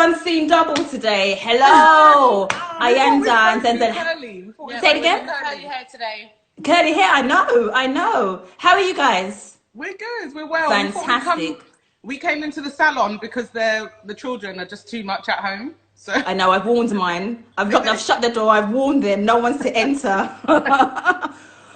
Everyone's seen double today. Hello. Ayanda and Zandela. Say it again. Curly hair today. Curly hair, I know. How are you guys? We're good, we're well. Fantastic. We came into the salon because the children are just too much at home. So I know, I've warned mine. I've shut the door, I've warned them, no one's to enter.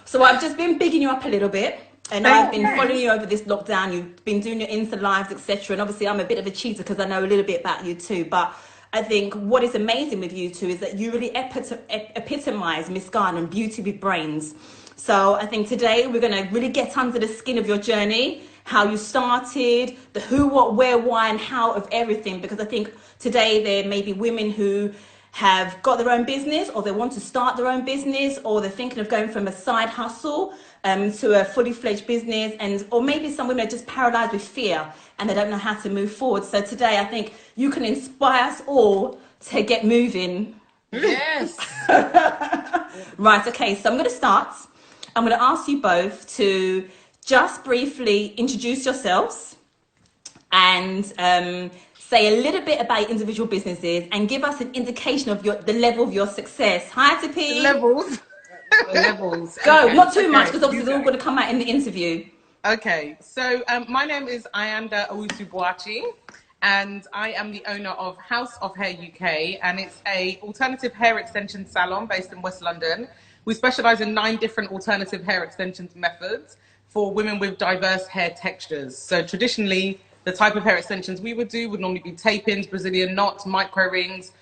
So I've just been bigging you up a little bit. And I've been following you over this lockdown. You've been doing your Insta lives, etc. And obviously I'm a bit of a cheater because I know a little bit about you too. But I think what is amazing with you two is that you really epitomize Miss Garden, beauty with brains. So I think today we're going to really get under the skin of your journey, how you started, the who, what, where, why, and how of everything. Because I think today there may be women who have got their own business, or they want to start their own business, or they're thinking of going from a side hustle to a fully fledged business, and or maybe some women are just paralyzed with fear and they don't know how to move forward. So today I think you can inspire us all to get moving. yes. Right, okay, so I'm going to start. I'm going to ask you both to just briefly introduce yourselves and say a little bit about your individual businesses and give us an indication of the level of your success. Hi, Tippy. Levels. Go, okay. Not too much, because obviously they're all going to come out in the interview. Okay, so my name is Ayanda Owusu-Boachi, and I am the owner of House of Hair UK, and it's a alternative hair extension salon based in West London. We specialize in 9 different alternative hair extensions methods for women with diverse hair textures. So traditionally, the type of hair extensions we would do would normally be tape-ins, Brazilian knots, micro rings,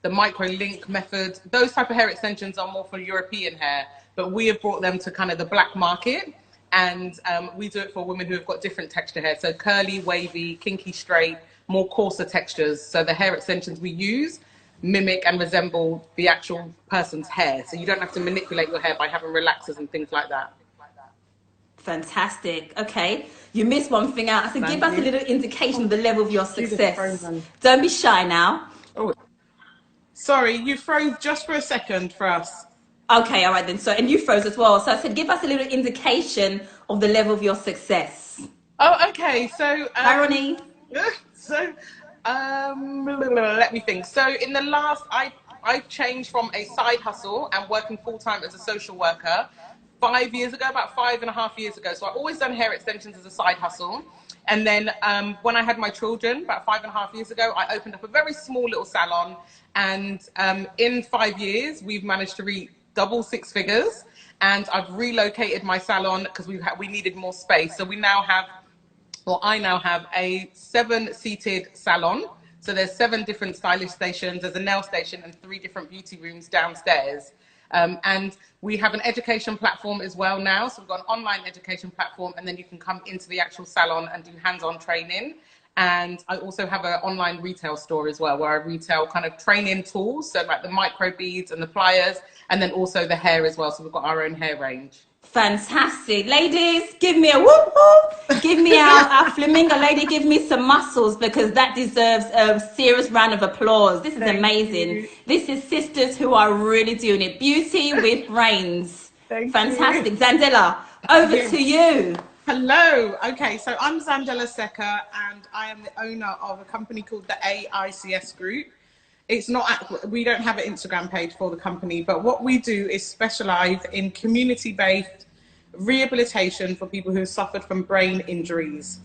the micro link method. Those type of hair extensions are more for European hair, but we have brought them to kind of the black market, and we do it for women who have got different texture hair. So curly, wavy, kinky, straight, more coarser textures. So the hair extensions we use mimic and resemble the actual person's hair. So you don't have to manipulate your hair by having relaxers and things like that. Fantastic. Okay, you missed one thing out. I said, give us a little indication of the level of your success. Don't be shy now. Oh, sorry, you froze just for a second for us. Okay, all right then. So, and you froze as well. So I said, give us a little indication of the level of your success. Oh, okay. So, Ronnie. Let me think. So in the last, I changed from a side hustle and working full-time as a social worker 5 years ago, about 5.5 years ago. So I've always done hair extensions as a side hustle. And then when I had my children, about 5.5 years ago, I opened up a very small little salon. And in 5 years, we've managed to reach double 6 figures. And I've relocated my salon because we needed more space. So we now have, well, I now have a 7-seated salon. So there's 7 different stylish stations. There's a nail station and 3 different beauty rooms downstairs. And we have an education platform as well now. So we've got an online education platform, and then you can come into the actual salon and do hands-on training. And I also have an online retail store as well, where I retail kind of training tools. So like the micro beads and the pliers, and then also the hair as well. So we've got our own hair range. Fantastic. Ladies, give me a whoop whoop. Give me our flamingo lady, give me some muscles, because that deserves a serious round of applause. This is amazing. This is sisters who are really doing it. Beauty with brains. Fantastic. Zandela, over to you. Hello. Okay, so I'm Zandela Secka, and I am the owner of a company called the AICS Group. It's not, we don't have an Instagram page for the company, but what we do is specialize in community-based rehabilitation for people who have suffered from brain injuries.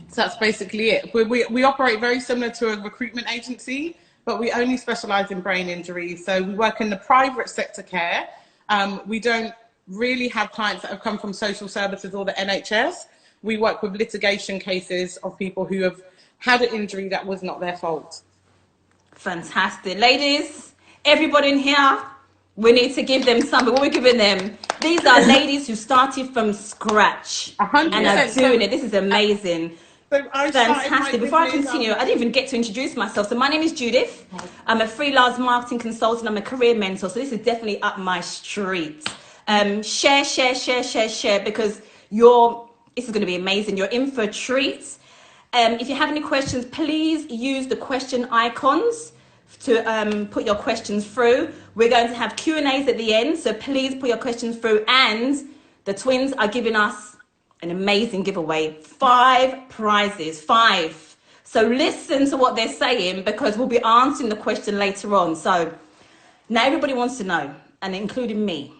So that's basically it. We operate very similar to a recruitment agency, but we only specialize in brain injuries. So we work in the private sector care. We don't really have clients that have come from social services or the NHS. We work with litigation cases of people who have had an injury that was not their fault. Fantastic. Ladies, everybody in here, we need to give them something. What are we giving them? These are ladies who started from scratch 100%. and are doing it. This is amazing. So fantastic. Before I continue, I didn't even get to introduce myself. So my name is Judith. I'm a freelance marketing consultant. I'm a career mentor. So this is definitely up my street. Share, because this is going to be amazing. You're in for a treat. If you have any questions, please use the question icons to put your questions through. We're going to have Q&As at the end, so please put your questions through. And the twins are giving us an amazing giveaway. 5 prizes, 5. So listen to what they're saying, because we'll be answering the question later on. So now everybody wants to know, and including me.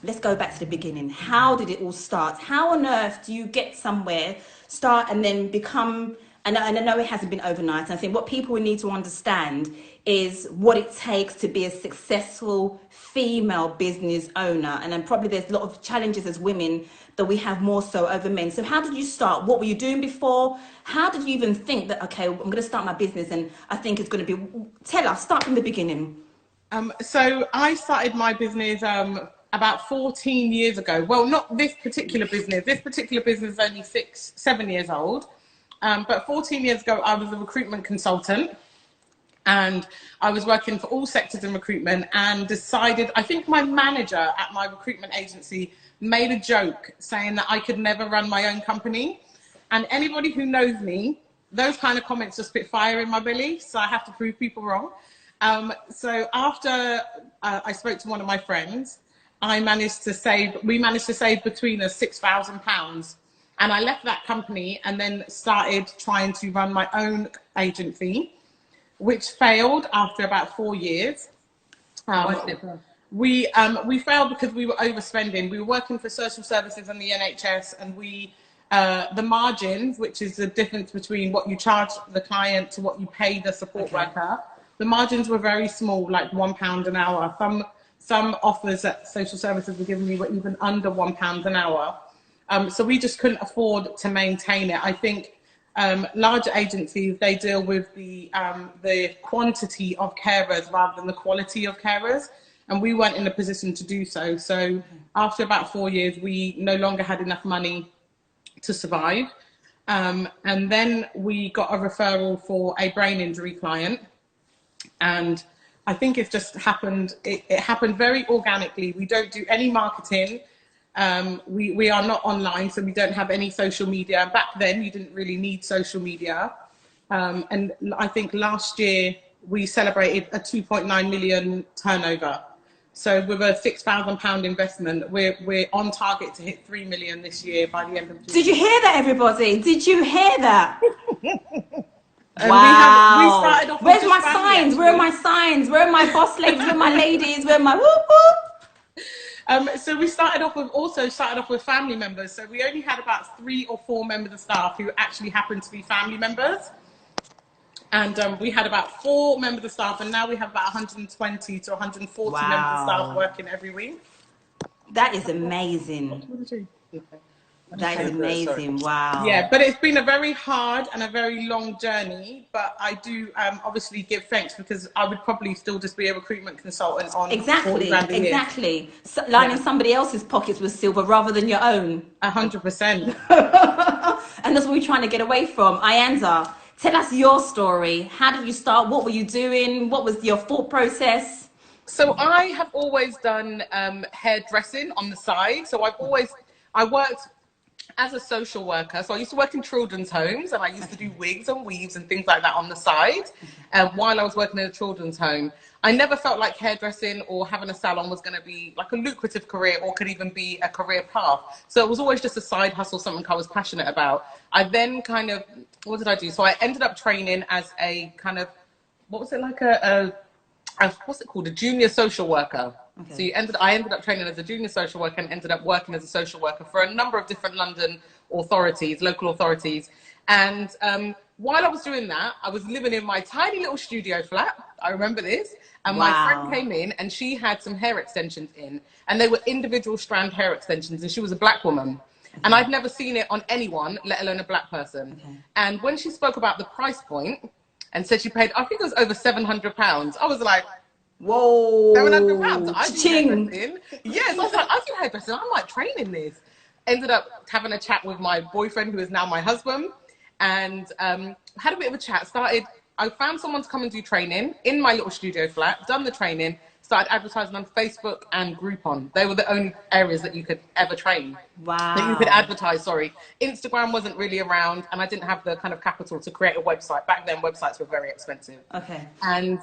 Let's go back to the beginning. How did it all start? How on earth do you get somewhere, start, and then become, and I know it hasn't been overnight. I think what people need to understand is what it takes to be a successful female business owner. And then probably there's a lot of challenges as women that we have more so over men. So how did you start? What were you doing before? How did you even think that, okay, I'm going to start my business and I think it's going to be, tell us, start from the beginning. So I started my business about 14 years ago. Well, not this particular business. This particular business is only 7 years old. But 14 years ago, I was a recruitment consultant. And I was working for all sectors in recruitment, and decided, I think my manager at my recruitment agency made a joke saying that I could never run my own company. And anybody who knows me, those kind of comments just spit fire in my belly. So I have to prove people wrong. So after I spoke to one of my friends, we managed to save between us £6,000. And I left that company and then started trying to run my own agency, which failed after about 4 years. We failed because we were overspending. We were working for social services and the NHS, and the margins, which is the difference between what you charge the client to what you pay the support worker, the margins were very small, like £1 an hour. Some offers that social services were giving me were even under £1 an hour. So we just couldn't afford to maintain it. I think larger agencies, they deal with the quantity of carers rather than the quality of carers, and we weren't in a position to do so. So after about 4 years, we no longer had enough money to survive. And then we got a referral for a brain injury client, and I think it just happened. It happened very organically. We don't do any marketing. We are not online, so we don't have any social media. Back then, you didn't really need social media. And I think last year we celebrated a 2.9 million turnover. So with a £6,000 investment, we're on target to hit 3 million this year by the end of June. Did you hear that, everybody? Did you hear that? Wow. We started off. Where's my signs? Actually. Where are my signs? Where are my boss ladies? Where are my ladies? Where are my whoop whoop? So we started off with family members. So we only had about 3 or 4 members of staff who actually happened to be family members. And we had about 4 members of staff, and now we have about 120 to 140 members of staff working every week. That is amazing. That is amazing. Wow. Yeah, but it's been a very hard and a very long journey, but I do obviously give thanks, because I would probably still just be a recruitment consultant on exactly. So, lining somebody else's pockets with silver rather than your own. 100%. And that's what we're trying to get away from. Ayanza, tell us your story. How did you start? What were you doing? What was your thought process? So I have always done hairdressing on the side. So I worked as a social worker. So I used to work in children's homes, and I used to do wigs and weaves and things like that on the side while I was working in a children's home. I never felt like hairdressing or having a salon was going to be like a lucrative career, or could even be a career path. So it was always just a side hustle, something I was passionate about. I then what did I do? So I ended up training as a kind of, what's it called? A junior social worker. Okay. So I ended up training as a junior social worker, and ended up working as a social worker for a number of different London authorities, local authorities. And while I was doing that, I was living in my tiny little studio flat. I remember this. And my friend came in, and she had some hair extensions in, and they were individual strand hair extensions, and she was a black woman. And I'd never seen it on anyone, let alone a black person. Okay. And when she spoke about the price point and said she paid, I think it was over £700, I was like, whoa, £700. I do hairdressing. Yes, I was like, I do hairdressing. I'm like training this. Ended up having a chat with my boyfriend, who is now my husband, and had a bit of a chat. I found someone to come and do training in my little studio flat, done the training, started advertising on Facebook and Groupon. They were the only areas that you could ever train. Wow. That you could advertise, sorry. Instagram wasn't really around, and I didn't have the kind of capital to create a website. Back then, websites were very expensive. Okay. And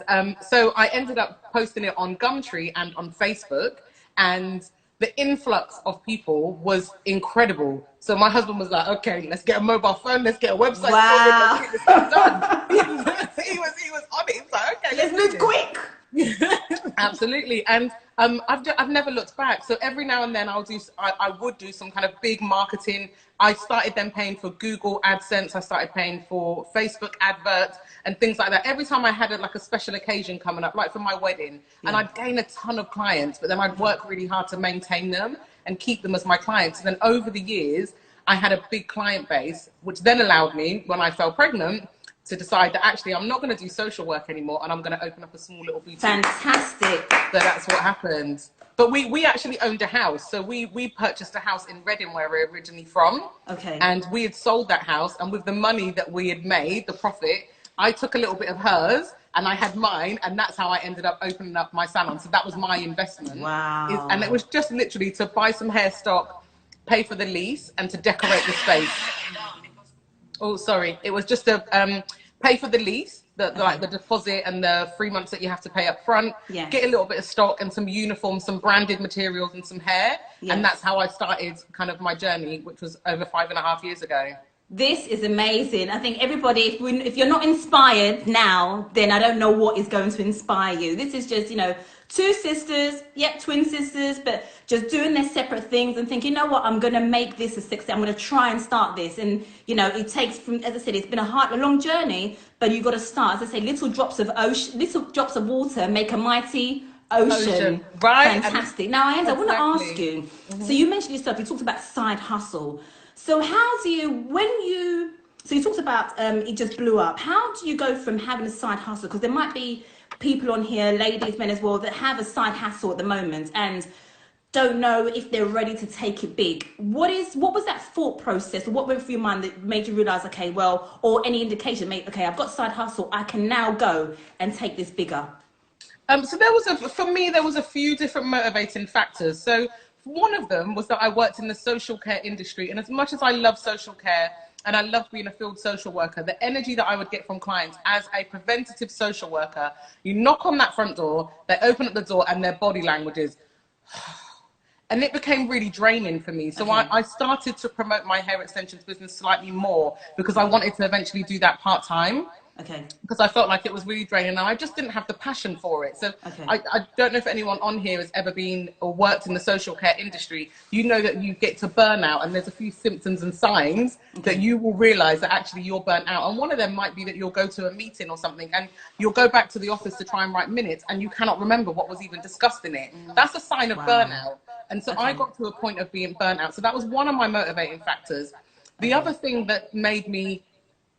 so I ended up posting it on Gumtree and on Facebook, and the influx of people was incredible. So my husband was like, okay, let's get a mobile phone, let's get a website, Wow. let's get this stuff done. he was on it. He was like, okay, Let's move quick. Absolutely. And I've never looked back. So every now and then I would do some kind of big marketing. I started then paying for Google AdSense. I started paying for Facebook adverts and things like that. Every time I had a special occasion coming up, like for my wedding, and I'd gain a ton of clients, but then I'd work really hard to maintain them and keep them as my clients. And then over the years, I had a big client base, which then allowed me, when I fell pregnant, to decide that actually I'm not going to do social work anymore, and I'm going to open up a small little boutique. Fantastic. So that's what happened. But we actually owned a house. So we purchased a house in Reading, where we're originally from. Okay. And we had sold that house, and with the money that we had made, the profit, I took a little bit of hers and I had mine, and that's how I ended up opening up my salon. So that was my investment. Wow. And it was just literally to buy some hair stock, pay for the lease, and to decorate the space. Oh, sorry. It was just to pay for the lease, like the deposit and the 3 months that you have to pay up front. Yes. Get a little bit of stock and some uniforms, some branded materials and some hair. Yes. And that's how I started kind of my journey, which was over 5.5 years ago. This is amazing. I think everybody, if you're not inspired now, then I don't know what is going to inspire you. This is just, two sisters, twin sisters, but just doing their separate things and thinking, you know what, I'm going to make this a success. I'm going to try and start this. And, it takes as I said, it's been a long journey, but you've got to start. As I say, little drops of water make a mighty ocean. Right. Fantastic. Now, Ayanda, I want to ask you, so you mentioned yourself, you talked about side hustle. So how do you, so you talked about it just blew up. How do you go from having a side hustle? Because there might be people on here, ladies, men as well, that have a side hustle at the moment and don't know if they're ready to take it big. What was that thought process, or what went through your mind that made you realize, okay, well, or any indication, okay, I've got side hustle, I can now go and take this bigger? So for me, there was a few different motivating factors. So one of them was that I worked in the social care industry, and as much as I love social care and I love being a field social worker, the energy that I would get from clients as a preventative social worker, you knock on that front door, they open up the door, and their body language is, and it became really draining for me. So I started to promote my hair extensions business slightly more because I wanted to eventually do that part-time. Okay. Because I felt like it was really draining, and I just didn't have the passion for it. So I don't know if anyone on here has ever been or worked in the social care industry. You know that you get to burnout, and there's a few symptoms and signs that you will realize that actually you're burnt out. And one of them might be that you'll go to a meeting or something, and you'll go back to the office to try and write minutes, and you cannot remember what was even discussed in it. That's a sign of burnout. And so I got to a point of being burnt out. So that was one of my motivating factors. The other thing that made me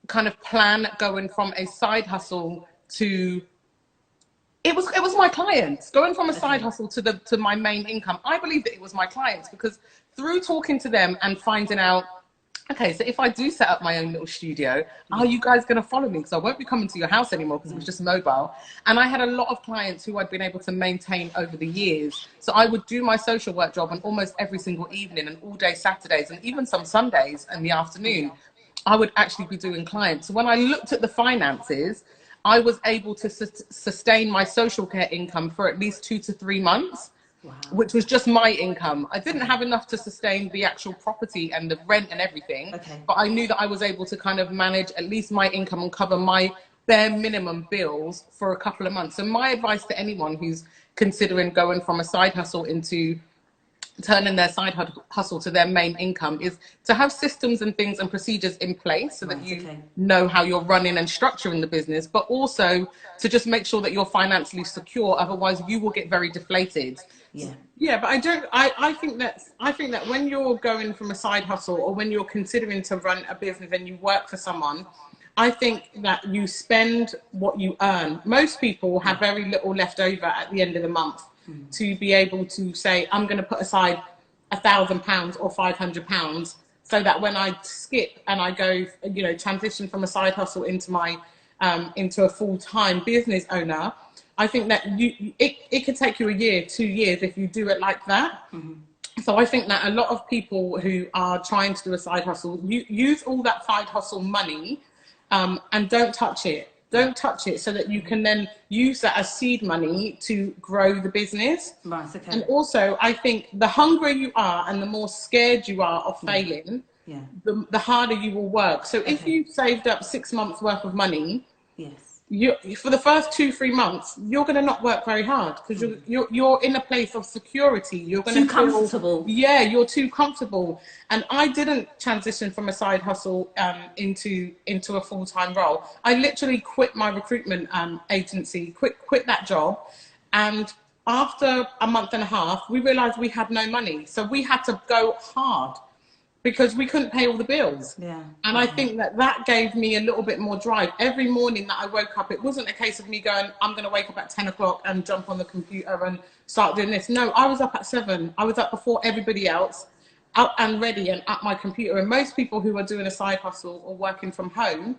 kind of plan going from a side hustle to it was my clients. Going from a side hustle to my main income, I believe that it was my clients, because through talking to them and finding out, okay, so if I do set up my own little studio, are you guys going to follow me? Because I won't be coming to your house anymore because it was just mobile. And I had a lot of clients who I'd been able to maintain over the years. So I would do my social work job on almost every single evening and all day Saturdays and even some Sundays in the afternoon. I would actually be doing clients. So when I looked at the finances, I was able to sustain my social care income for at least 2 to 3 months. Wow. Which was just my income. I didn't have enough to sustain the actual property and the rent and everything, but I knew that I was able to kind of manage at least my income and cover my bare minimum bills for a couple of months. So my advice to anyone who's considering going from a side hustle into turning their side hustle to their main income is to have systems and things and procedures in place so that you know how you're running and structuring the business, but also to just make sure that you're financially secure. Otherwise you will get very deflated. Yeah, but I think that when you're going from a side hustle, or when you're considering to run a business and you work for someone, I think that you spend what you earn. Most people have very little left over at the end of the month to be able to say, I'm going to put aside £1,000 or £500, so that when I skip and I go, transition from a side hustle into my into a full-time business owner, I think that it could take you a year, 2 years if you do it like that. So I think that a lot of people who are trying to do a side hustle, use all that side hustle money and don't touch it. Don't touch it, so that you can then use that as seed money to grow the business. Right, okay. And also, I think the hungrier you are and the more scared you are of failing, the harder you will work. So if you've saved up 6 months worth of money, you, for the first 2-3 months, you're going to not work very hard, because you're in a place of security. You're going to feel comfortable. Yeah, you're too comfortable. And I didn't transition from a side hustle into a full-time role. I literally quit my recruitment agency, quit that job, and after a month and a half, we realized we had no money, so we had to go hard, because we couldn't pay all the bills. And I think that gave me a little bit more drive. Every morning that I woke up, it wasn't a case of me going, I'm going to wake up at 10 o'clock and jump on the computer and start doing this. No, I was up at 7. I was up before everybody else, up and ready and at my computer. And most people who are doing a side hustle or working from home,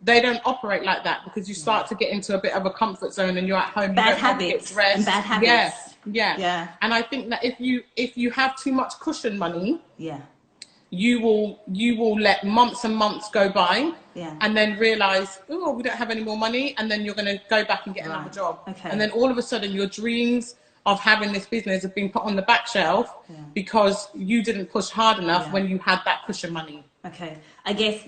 they don't operate like that, because you start to get into a bit of a comfort zone, and you're at home. Bad habits and bad habits. Yeah. And I think that if you have too much cushion money, you will let months and months go by, and then realize, oh, we don't have any more money, and then you're going to go back and get another job. And then all of a sudden your dreams of having this business have been put on the back shelf because you didn't push hard enough when you had that cushion money. I guess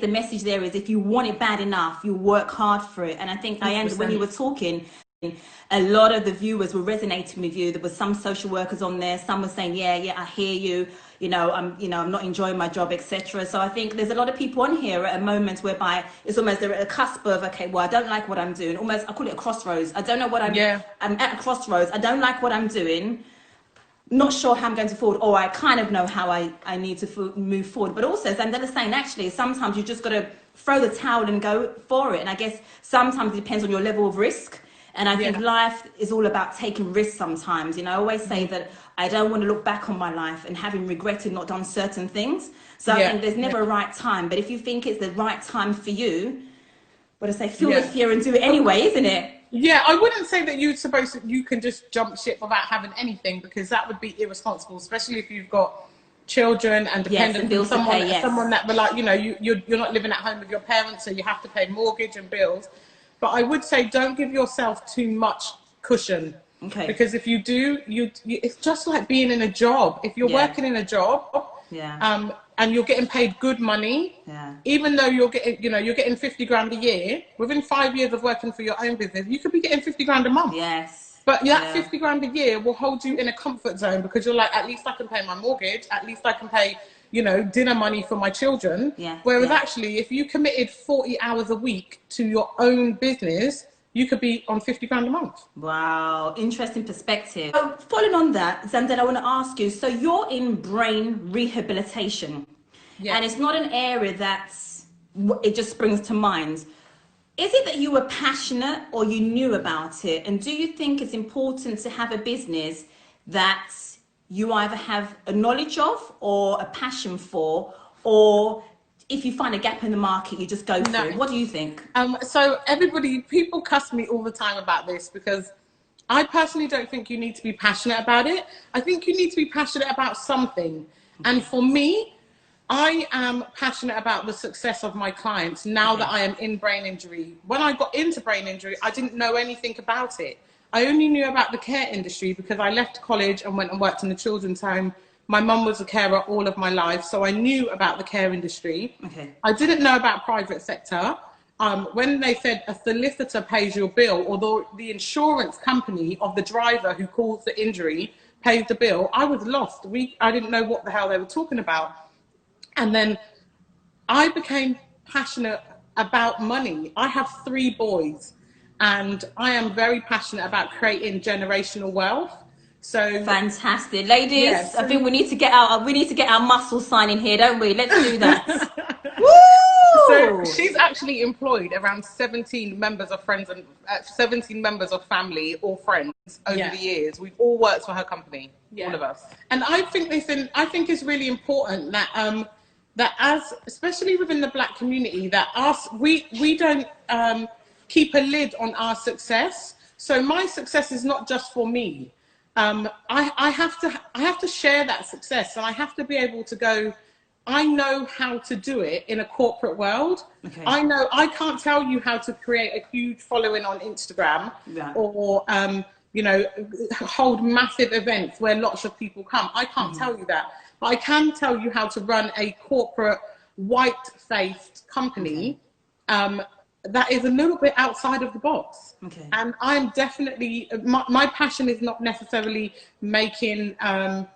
the message there is, if you want it bad enough, you work hard for it. And I think, Diane, when you were talking, a lot of the viewers were resonating with you. There were some social workers on there. Some were saying, yeah, I hear you. I'm not enjoying my job, etc. So I think there's a lot of people on here at a moment whereby it's almost they're at a cusp of, okay, well, I don't like what I'm doing. Almost, I call it a crossroads. I don't know what I'm at a crossroads. I don't like what I'm doing. Not sure how I'm going to forward, or I kind of know how I need to move forward. But also, Zandela's saying, actually, sometimes you just got to throw the towel and go for it. And I guess sometimes it depends on your level of risk. And I think life is all about taking risks sometimes. I always say that I don't want to look back on my life and having regretted not done certain things. So I think there's never a right time. But if you think it's the right time for you, what I say, feel the fear and do it anyway, isn't it? Yeah, I wouldn't say that you can just jump ship without having anything, because that would be irresponsible, especially if you've got children and dependent on someone that rely, you're not living at home with your parents, so you have to pay mortgage and bills. But I would say, don't give yourself too much cushion. Because if you do, it's just like being in a job. If you're working in a job, and you're getting paid good money, even though you're getting 50 grand a year, within 5 years of working for your own business, you could be getting 50 grand a month. But that 50 grand a year will hold you in a comfort zone, because you're like, at least I can pay my mortgage, at least I can pay, dinner money for my children. Whereas actually, if you committed 40 hours a week to your own business, you could be on 50 grand a month. Wow, interesting perspective. So following on that, Zandela, I want to ask you, so you're in brain rehabilitation, and it's not an area it just springs to mind. Is it that you were passionate, or you knew about it? And do you think it's important to have a business that you either have a knowledge of or a passion for, or if you find a gap in the market, you just go for it? What do you think? So people cuss me all the time about this, because I personally don't think you need to be passionate about it. I think you need to be passionate about something. And for me, I am passionate about the success of my clients now that I am in brain injury. When I got into brain injury, I didn't know anything about it. I only knew about the care industry because I left college and went and worked in the children's home. My mum was a carer all of my life, so I knew about the care industry. I didn't know about private sector. When they said a solicitor pays your bill, or the insurance company of the driver who caused the injury pays the bill, I was lost. I didn't know what the hell they were talking about. And then I became passionate about money. I have 3 boys, and I am very passionate about creating generational wealth. So fantastic, ladies. I think we need to get our muscle sign in here, don't we? Let's do that. Woo! So she's actually employed around 17 members of friends and 17 members of family or friends over the years. We've all worked for her company, all of us. And I think it's really important that especially within the Black community, that we don't keep a lid on our success. So my success is not just for me. I have to share that success, and I have to be able to go I know how to do it in a corporate world. Okay. I can't tell you how to create a huge following on Instagram, or, you know, hold massive events where lots of people come. I can't tell you that. But I can tell you how to run a corporate, white-faced company that is a little bit outside of the box. Okay. And I'm definitely, my passion is not necessarily making a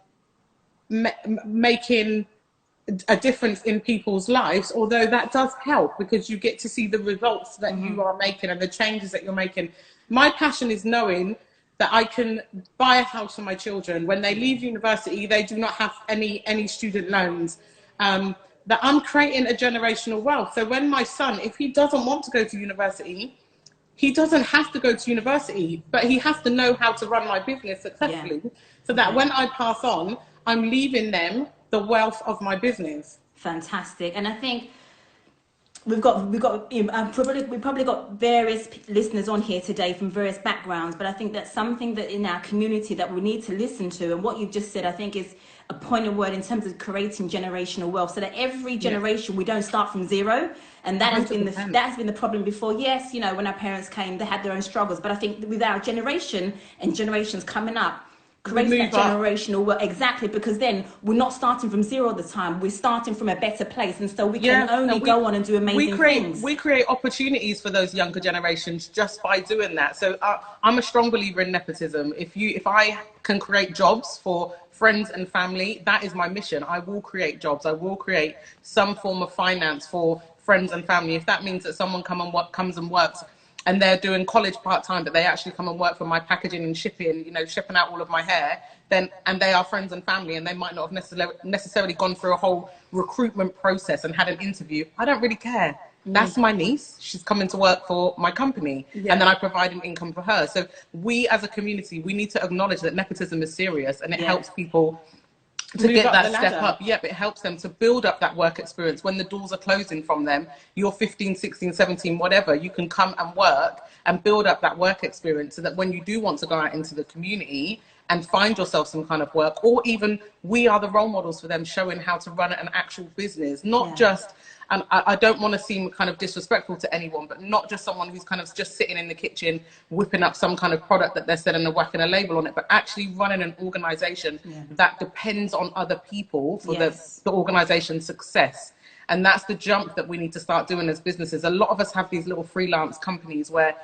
difference in people's lives, although that does help because you get to see the results that you are making and the changes that you're making. My passion is knowing that I can buy a house for my children. When they leave university, they do not have any student loans. That I'm creating a generational wealth. So when my son, if he doesn't want to go to university, he doesn't have to go to university, but he has to know how to run my business successfully, so that when I pass on, I'm leaving them the wealth of my business. Fantastic. And I think we probably got various listeners on here today from various backgrounds, but I think that's something that in our community that we need to listen to. And what you've just said, I think, is a pointed word in terms of creating generational wealth, so that every generation we don't start from zero. And that has been the problem before. Yes, you know, when our parents came, they had their own struggles, but I think with our generation and generations coming up, create that generational wealth. Exactly, because then we're not starting from zero all the time, we're starting from a better place, and so we can only go on and do amazing things. We create opportunities for those younger generations just by doing that. So I'm a strong believer in nepotism. If I can create jobs for friends and family, that is my mission. I will create jobs. I will create some form of finance for friends and family. If that means that someone comes and works and they're doing college part-time, but they actually come and work for my packaging and shipping, you know, shipping out all of my hair, then, and they are friends and family, and they might not have necessarily gone through a whole recruitment process and had an interview. I don't really care. That's my niece. She's coming to work for my company, and then I provide an income for her. So we as a community, we need to acknowledge that nepotism is serious, and it helps people to get that step up. Yep, it helps them to build up that work experience. When the doors are closing from them, you're 15, 16, 17, whatever, you can come and work and build up that work experience, so that when you do want to go out into the community and find yourself some kind of work, or even we are the role models for them, showing how to run an actual business, not just, and I don't want to seem kind of disrespectful to anyone, but not just someone who's kind of just sitting in the kitchen whipping up some kind of product that they're selling and whacking a label on it, but actually running an organization that depends on other people for the organization's success. And that's the jump that we need to start doing as businesses. A lot of us have these little freelance companies where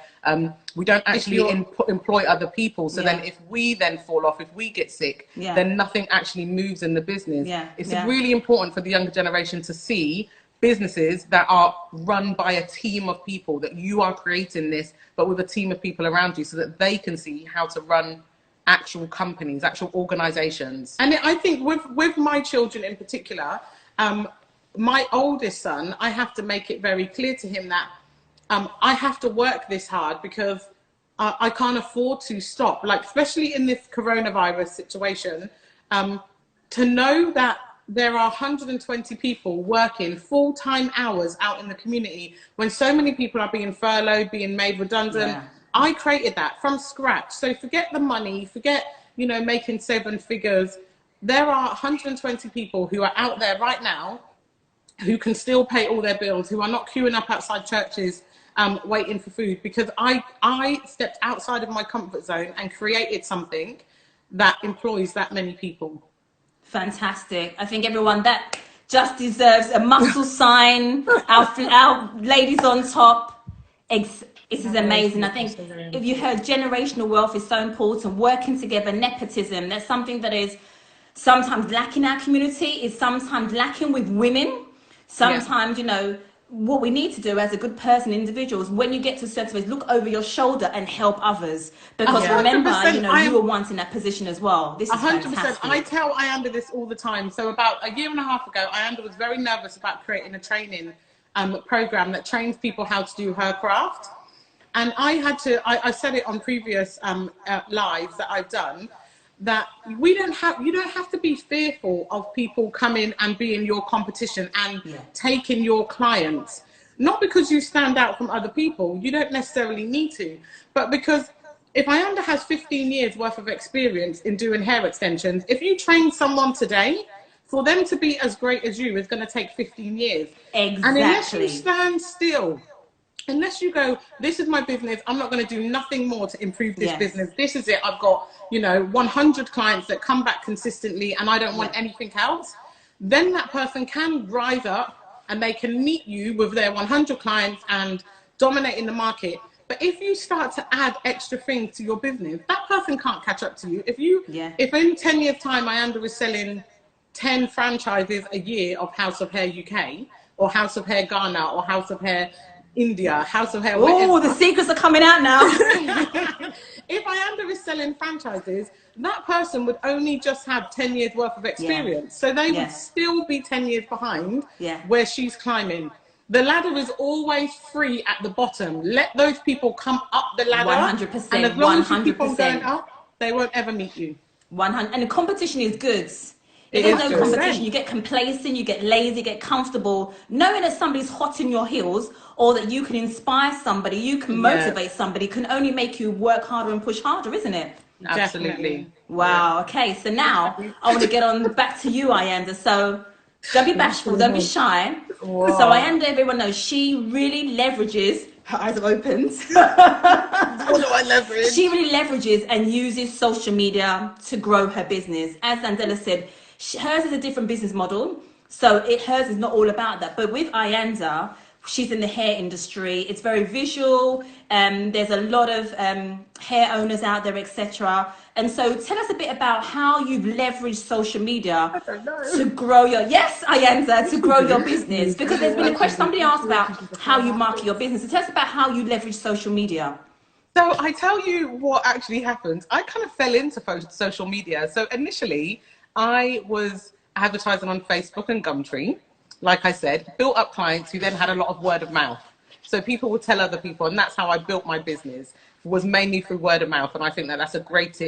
we don't actually employ other people. So then if we then fall off, if we get sick, then nothing actually moves in the business. It's really important for the younger generation to see businesses that are run by a team of people, that you are creating this, but with a team of people around you, so that they can see how to run actual companies, actual organizations. And I think with my children in particular, my oldest son, I have to make it very clear to him that I have to work this hard, because I can't afford to stop. Like, especially in this coronavirus situation, to know that there are 120 people working full-time hours out in the community when so many people are being furloughed, being made redundant. I created that from scratch. So forget the money, forget, you know, making 7 figures. There are 120 people who are out there right now who can still pay all their bills, who are not queuing up outside churches waiting for food, because I stepped outside of my comfort zone and created something that employs that many people. Fantastic. I think everyone that just deserves a muscle sign. Our ladies on top. This is amazing. I think if you heard generational wealth is so important, working together, nepotism, that's something that is sometimes lacking in our community, is sometimes lacking with women. Sometimes, you know, what we need to do as a good person, individuals, when you get to a certain place, look over your shoulder and help others. Because remember, you know, you were once in that position as well. This is 100%. Fantastic. I tell Ayanda this all the time. So about a year and a half ago, Ayanda was very nervous about creating a training program that trains people how to do her craft. And I said it on previous lives that I've done, that you don't have to be fearful of people coming and being your competition and taking your clients. Not because you stand out from other people, you don't necessarily need to, but because if Ayanda has 15 years worth of experience in doing hair extensions, if you train someone today For them to be as great as you is going to take 15 years. Exactly. And unless you stand still, unless you go, this is my business, I'm not going to do nothing more to improve this business. This is it. I've got, 100 clients that come back consistently and I don't want anything else. Then that person can rise up and they can meet you with their 100 clients and dominate in the market. But if you start to add extra things to your business, that person can't catch up to you. If in 10 years time, Ayanda is selling 10 franchises a year of House of Hair UK or House of Hair Ghana or House of Hair India, House of Hair. Oh, the secrets are coming out now. If Ayanda is selling franchises, that person would only just have 10 years worth of experience. So they would still be 10 years behind where she's climbing. The ladder is always free at the bottom. Let those people come up the ladder. 100%. And as long as you keep on going up, they won't ever meet you. 100. And the competition is good. If there's no competition, you get complacent, you get lazy, you get comfortable. Knowing that somebody's hot in your heels or that you can inspire somebody, you can motivate somebody, can only make you work harder and push harder, isn't it? Absolutely. Wow. Okay. So now I want to get on back to you, Ayanda. So don't be bashful, don't be shy. Whoa. So Ayanda, everyone knows, she really leverages, her eyes have opened. What do I leverage? She really leverages and uses social media to grow her business. As Zandela said, hers is a different business model. So hers is not all about that. But with Ayanda, she's in the hair industry. It's very visual. There's a lot of hair owners out there, etc. And so tell us a bit about how you've leveraged social media to grow your, to grow your business. Because there's been a question, somebody asked about how you market your business. So tell us about how you leverage social media. So I tell you what actually happened. I kind of fell into social media. So initially, I was advertising on Facebook and Gumtree. Like I said, built up clients who then had a lot of word of mouth. So people would tell other people, and that's how I built my business, was mainly through word of mouth. And I think that that's a great,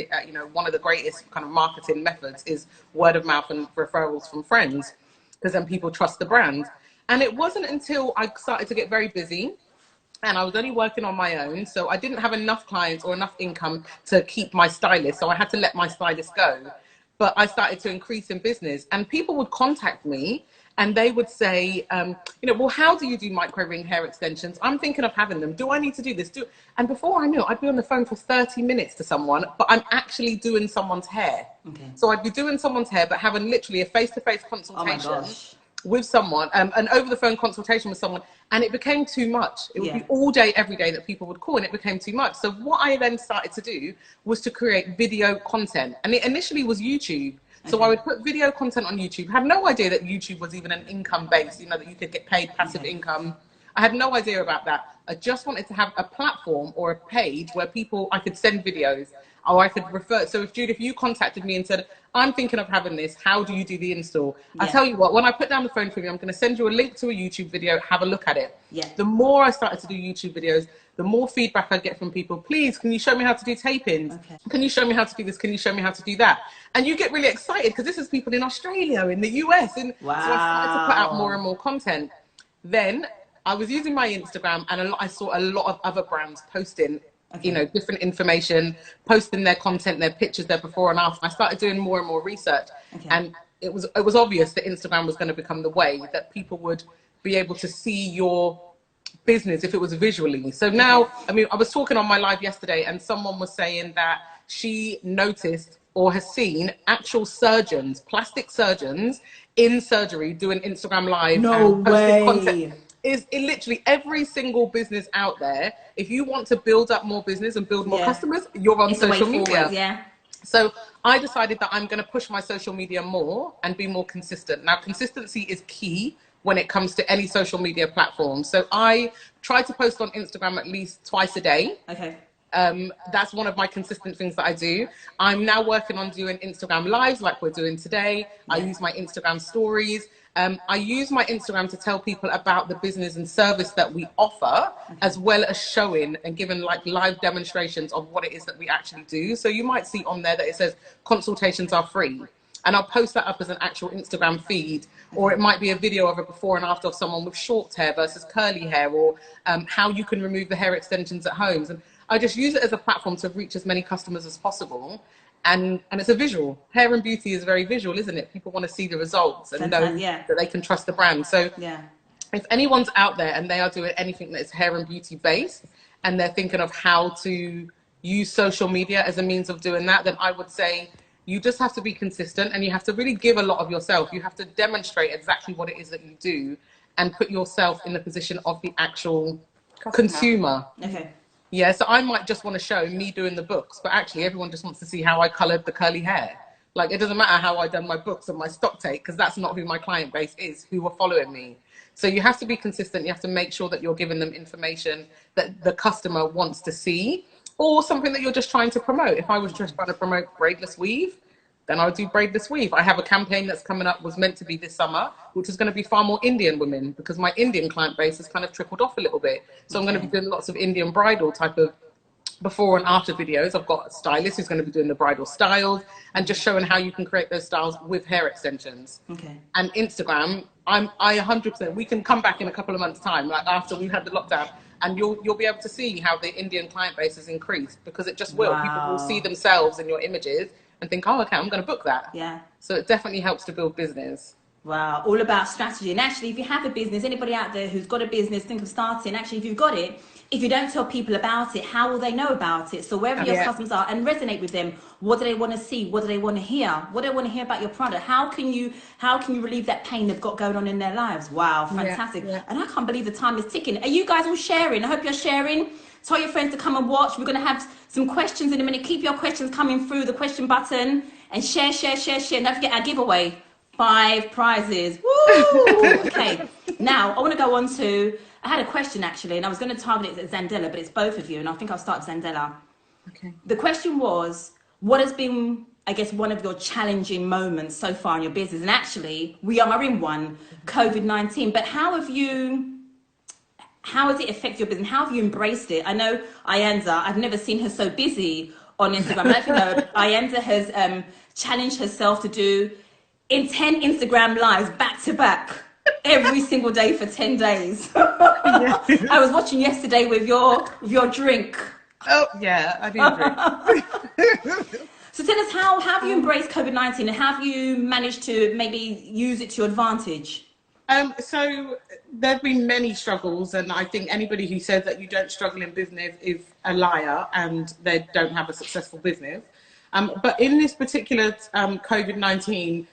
one of the greatest kind of marketing methods is word of mouth and referrals from friends, because then people trust the brand. And it wasn't until I started to get very busy and I was only working on my own. So I didn't have enough clients or enough income to keep my stylist. So I had to let my stylist go. But I started to increase in business and people would contact me and they would say, well, how do you do micro ring hair extensions? I'm thinking of having them. Do I need to do this? And before I knew it, I'd be on the phone for 30 minutes to someone, but I'm actually doing someone's hair. Okay. So I'd be doing someone's hair, but having literally a face-to-face consultation with someone, an over-the-phone consultation with someone, and it became too much. It would be all day, every day that people would call, and it became too much. So what I then started to do was to create video content, and it initially was YouTube. So I would put video content on YouTube. I had no idea that YouTube was even an income base, that you could get paid passive income. I had no idea about that. I just wanted to have a platform or a page where I could send videos or I could refer. So if you contacted me and said, I'm thinking of having this, how do you do the install? I tell you what, when I put down the phone for you, I'm going to send you a link to a YouTube video, have a look at it. The more I started to do YouTube videos, the more feedback I get from people. Please, can you show me how to do tapings? Can you show me how to do this? Can you show me how to do that? And you get really excited because this is people in Australia, in the US. And so I started to put out more and more content. Then I was using my Instagram and I saw a lot of other brands posting, different information, posting their content, their pictures, their before and after. I started doing more and more research. And it was obvious that Instagram was going to become the way that people would be able to see your business if it was visually. So now, I was talking on my live yesterday and someone was saying that she noticed or has seen actual surgeons, plastic surgeons in surgery doing Instagram live and posting content. Is it literally every single business out there, if you want to build up more business and build more customers, you're on social media. So I decided that I'm going to push my social media more and be more consistent. Now, consistency is key when it comes to any social media platform. So I try to post on Instagram at least twice a day. That's one of my consistent things that I do. I'm now working on doing Instagram lives like we're doing today. I use my Instagram stories. I use my Instagram to tell people about the business and service that we offer, as well as showing and giving live demonstrations of what it is that we actually do. So you might see on there that it says consultations are free. And I'll post that up as an actual Instagram feed, or it might be a video of a before and after of someone with short hair versus curly hair, or how you can remove the hair extensions at home. And I just use it as a platform to reach as many customers as possible. And it's a visual. Hair and beauty is very visual, isn't it? People want to see the results and know that they can trust the brand. So if anyone's out there and they are doing anything that is hair and beauty based, and they're thinking of how to use social media as a means of doing that, then I would say you just have to be consistent, and you have to really give a lot of yourself. You have to demonstrate exactly what it is that you do and put yourself in the position of the actual consumer. Okay. Yeah, so I might just want to show me doing the books, but actually everyone just wants to see how I coloured the curly hair. Like, it doesn't matter how I done my books and my stock take, because that's not who my client base is, who are following me. So you have to be consistent. You have to make sure that you're giving them information that the customer wants to see, or something that you're just trying to promote. If I was just trying to promote braidless weave, then I would do braidless weave. I have a campaign that's coming up, was meant to be this summer, which is going to be far more Indian women, because my Indian client base has kind of trickled off a little bit. So I'm going to be doing lots of Indian bridal type of before and after videos. I've got a stylist who's going to be doing the bridal styles and just showing how you can create those styles with hair extensions. Okay. And Instagram, I 100%, we can come back in a couple of months' time, like after we've had the lockdown, and you'll be able to see how the Indian client base has increased, because it just will. Wow. People will see themselves in your images and think, oh, okay, I'm going to book that. Yeah. So it definitely helps to build business. Wow, all about strategy. And actually, if you have a business, anybody out there who's got a business, think of starting, actually, if you've got it, if you don't tell people about it, how will they know about it? So wherever your customers are, and resonate with them, what do they want to see? What do they want to hear? What do they want to hear about your product? How can you relieve that pain they've got going on in their lives? Wow, fantastic. Yeah. And I can't believe the time is ticking. Are you guys all sharing? I hope you're sharing. Tell your friends to come and watch. We're going to have some questions in a minute. Keep your questions coming through the question button, and share. And don't forget our giveaway. 5 prizes. Woo! Okay. Now, I want to go on to, I had a question actually, and I was going to target it at Zandela, but it's both of you, and I think I'll start with Zandela. Okay. The question was, what has been, I guess, one of your challenging moments so far in your business? And actually, we are in one, COVID-19, but how has it affected your business? How have you embraced it? I know Ayanza, I've never seen her so busy on Instagram. I don't know, Ayanza has challenged herself to do 10 Instagram lives back to back every single day for 10 days. I was watching yesterday with your drink. Oh yeah, I do drink. So tell us, how have you embraced COVID-19, and have you managed to maybe use it to your advantage? So there've been many struggles, and I think anybody who says that you don't struggle in business is a liar, and they don't have a successful business. But in this particular COVID-19,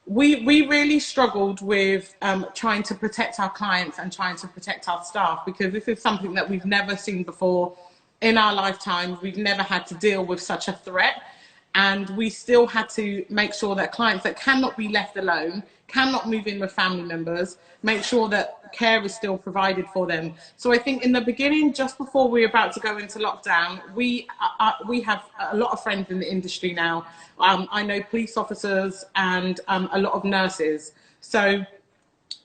we really struggled with trying to protect our clients and trying to protect our staff, because this is something that we've never seen before in our lifetimes. We've never had to deal with such a threat, and we still had to make sure that clients that cannot be left alone, cannot move in with family members, make sure that care is still provided for them. So I think in the beginning, just before we were about to go into lockdown, we have a lot of friends in the industry now. I know police officers and a lot of nurses. So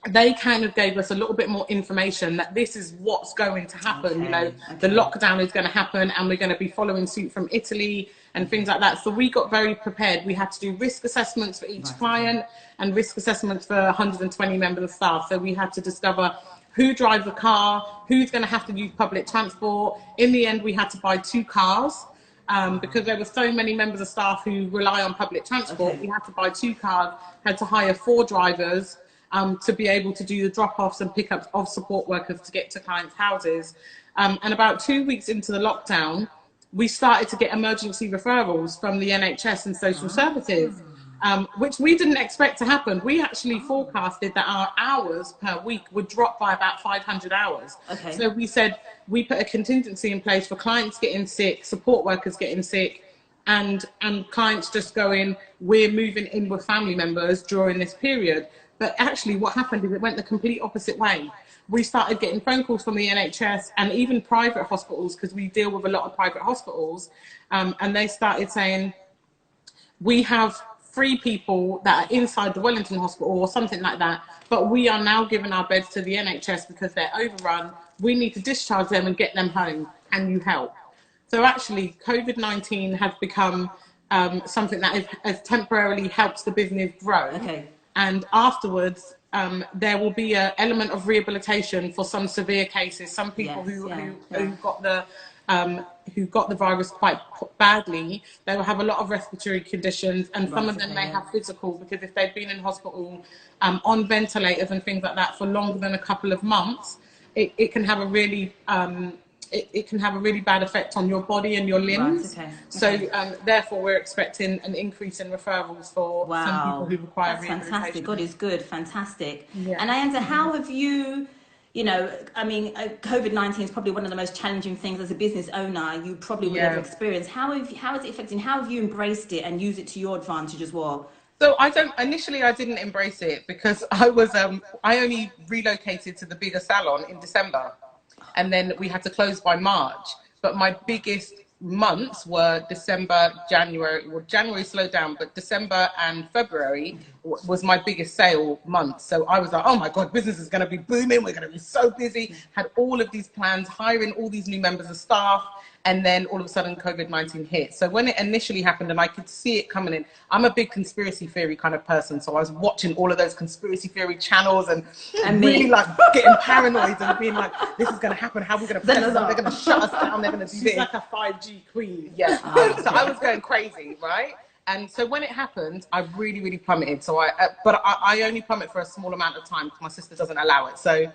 they kind of gave us a little bit more information that this is what's going to happen. The lockdown is going to happen, and we're going to be following suit from Italy and things like that. So we got very prepared. We had to do risk assessments for each client and risk assessments for 120 members of staff. So we had to discover who drives a car, who's going to have to use public transport. In the end, we had to buy 2 cars because there were so many members of staff who rely on public transport. We had to buy 2 cars, had to hire 4 drivers to be able to do the drop-offs and pickups of support workers to get to clients' houses. And about 2 weeks into the lockdown, we started to get emergency referrals from the NHS and social services, which we didn't expect to happen. We actually forecasted that our hours per week would drop by about 500 hours. So we said we put a contingency in place for clients getting sick, support workers getting sick, and clients just going, we're moving in with family members during this period. But actually what happened is it went the complete opposite way. We started getting phone calls from the NHS and even private hospitals, because we deal with a lot of private hospitals, and they started saying, we have 3 people that are inside the Wellington Hospital or something like that, but we are now giving our beds to the NHS because they're overrun. We need to discharge them and get them home. Can you help? So actually COVID-19 has become something that has temporarily helped the business grow. And afterwards, there will be an element of rehabilitation for some severe cases. Some people who got the who got the virus quite badly, they will have a lot of respiratory conditions, and some of them may have physical, because if they've been in hospital on ventilators and things like that for longer than a couple of months, it can have a really it can have a really bad effect on your body and your limbs. So therefore we're expecting an increase in referrals for some people who require rehabilitation. Fantastic. God is good. Fantastic. And Ayanda, how have you, you know, I mean, COVID-19 is probably one of the most challenging things as a business owner you probably would have experienced. How is it affecting, how have you embraced it and used it to your advantage as well? So initially I didn't embrace it because I only relocated to the bigger salon in December, and then we had to close by March. But my biggest months were December, January. Well, January slowed down, but December and February was my biggest sale month. So I was like, oh my God, business is going to be booming. We're going to be so busy. Had all of these plans, hiring all these new members of staff. And then all of a sudden COVID-19 hit. So when it initially happened and I could see it coming in, I'm a big conspiracy theory kind of person. So I was watching all of those conspiracy theory channels and really like getting paranoid and being like, this is going to happen. How are we going to press them? They're going to shut us down. They're going to do this. She's like a 5G queen. Yeah. So I was going crazy, right? And so when it happened, I really, really plummeted. So I only plummet for a small amount of time because my sister doesn't allow it. So,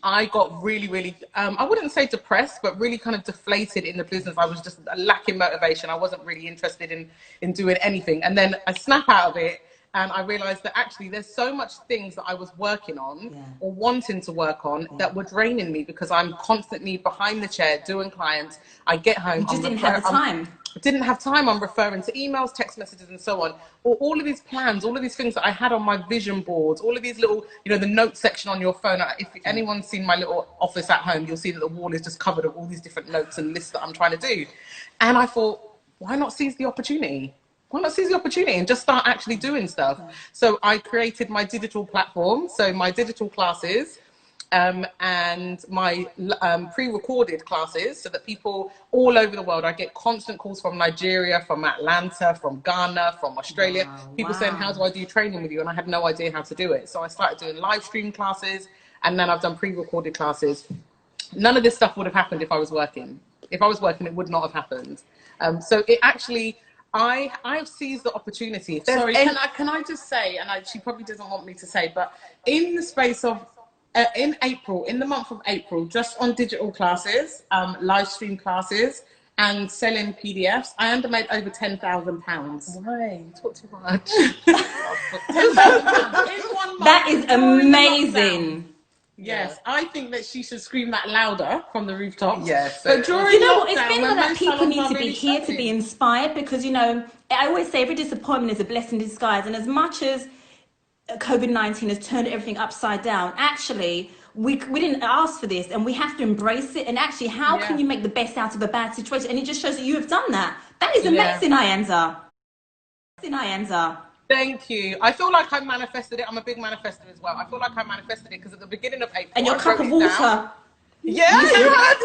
I got really, really, I wouldn't say depressed, but really kind of deflated in the business. I was just lacking motivation. I wasn't really interested in doing anything. And then I snap out of it and I realized that actually there's so much things that I was working on or wanting to work on that were draining me because I'm constantly behind the chair doing clients. I get home. You just didn't have the time. Didn't have time. I'm referring to emails, text messages, and so on. Or all of these plans, all of these things that I had on my vision boards, all of these little, you know, the notes section on your phone. If anyone's seen my little office at home, you'll see that the wall is just covered with all these different notes and lists that I'm trying to do. And I thought, why not seize the opportunity? Why not seize the opportunity and just start actually doing stuff? So I created my digital platform. So my digital classes, and my pre-recorded classes, so that people all over the world, I get constant calls from Nigeria, from Atlanta, from Ghana, from Australia, people saying, how do I do training with you? And I had no idea how to do it. So I started doing live stream classes, and then I've done pre-recorded classes. None of this stuff would have happened if I was working. If I was working, it would not have happened. So it actually, I've seized the opportunity. Sorry, can I just say, and she probably doesn't want me to say, but in the space of in the month of April, just on digital classes, live stream classes, and selling PDFs, I made over £10,000. Why? Talk too much. That is amazing. Yes, I think that she should scream that louder from the rooftops. Yes. But during you know what, lockdown, it's been that people need to be here to be inspired, because, you know, I always say every disappointment is a blessing in disguise. And as much as COVID-19 has turned everything upside down, actually, we didn't ask for this, and we have to embrace it. And actually, how can you make the best out of a bad situation? And it just shows that you have done that. That is amazing, Ayanda. Thank you. I feel like I manifested it. I'm a big manifester as well. I feel like I manifested it because at the beginning of April, and your cup of water. Yeah, you're right.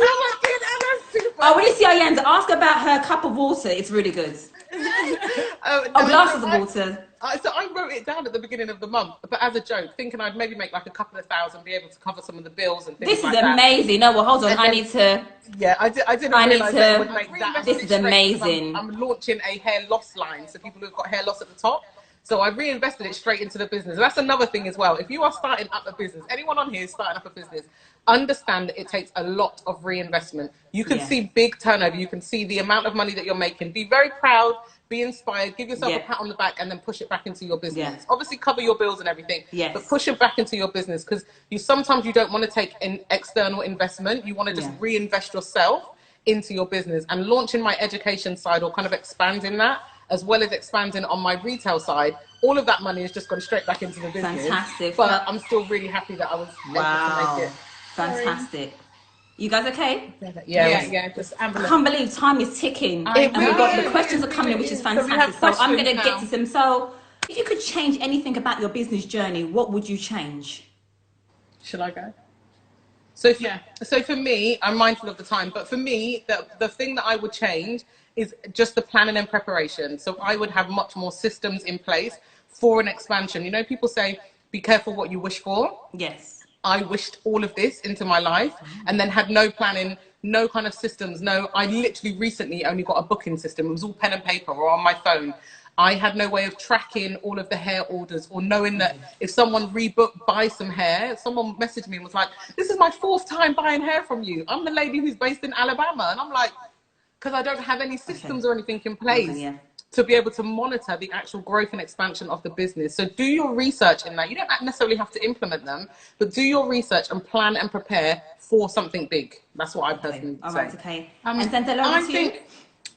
Oh, when you see Ayanda, ask about her cup of water. It's really good. Glasses of water. So I wrote it down at the beginning of the month, but as a joke, thinking I'd maybe make like a couple of thousand, be able to cover some of the bills and things like that. This is amazing. No, well, hold on. I need to... Yeah, I didn't realise that it would make that. This is amazing. I'm launching a hair loss line, so people who've got hair loss at the top. So I reinvested it straight into the business. That's another thing as well. If you are starting up a business, anyone on here is starting up a business, understand that it takes a lot of reinvestment. You can see big turnover. You can see the amount of money that you're making. Be very proud, be inspired, give yourself a pat on the back, and then push it back into your business. Obviously cover your bills and everything, but push it back into your business, because sometimes you don't want to take in external investment. You want to just reinvest yourself into your business. And launching my education side, or kind of expanding that, as well as expanding on my retail side, all of that money has just gone straight back into the business. Fantastic. But I'm still really happy that I was able to make it. Fantastic. You guys okay? Yeah. Just I can't believe time is ticking. And we've got the questions are coming in, which is fantastic. So I'm going to get to them. So if you could change anything about your business journey, what would you change? Should I go? So for me, I'm mindful of the time, but for me, the thing that I would change is just the planning and preparation. So I would have much more systems in place for an expansion. You know, people say, be careful what you wish for. Yes. I wished all of this into my life and then had no planning no kind of systems. No, I literally recently only got a booking system. It was all pen and paper or on my phone. I had no way of tracking all of the hair orders or knowing that if someone rebooked, buy some hair. Someone messaged me and was like, this is my 4th time buying hair from you. I'm the lady who's based in Alabama. And I'm like, because I don't have any systems or anything in place to be able to monitor the actual growth and expansion of the business. So do your research in that. You don't necessarily have to implement them, but do your research and plan and prepare for something big. That's what I personally say. All right, okay. And Zandela,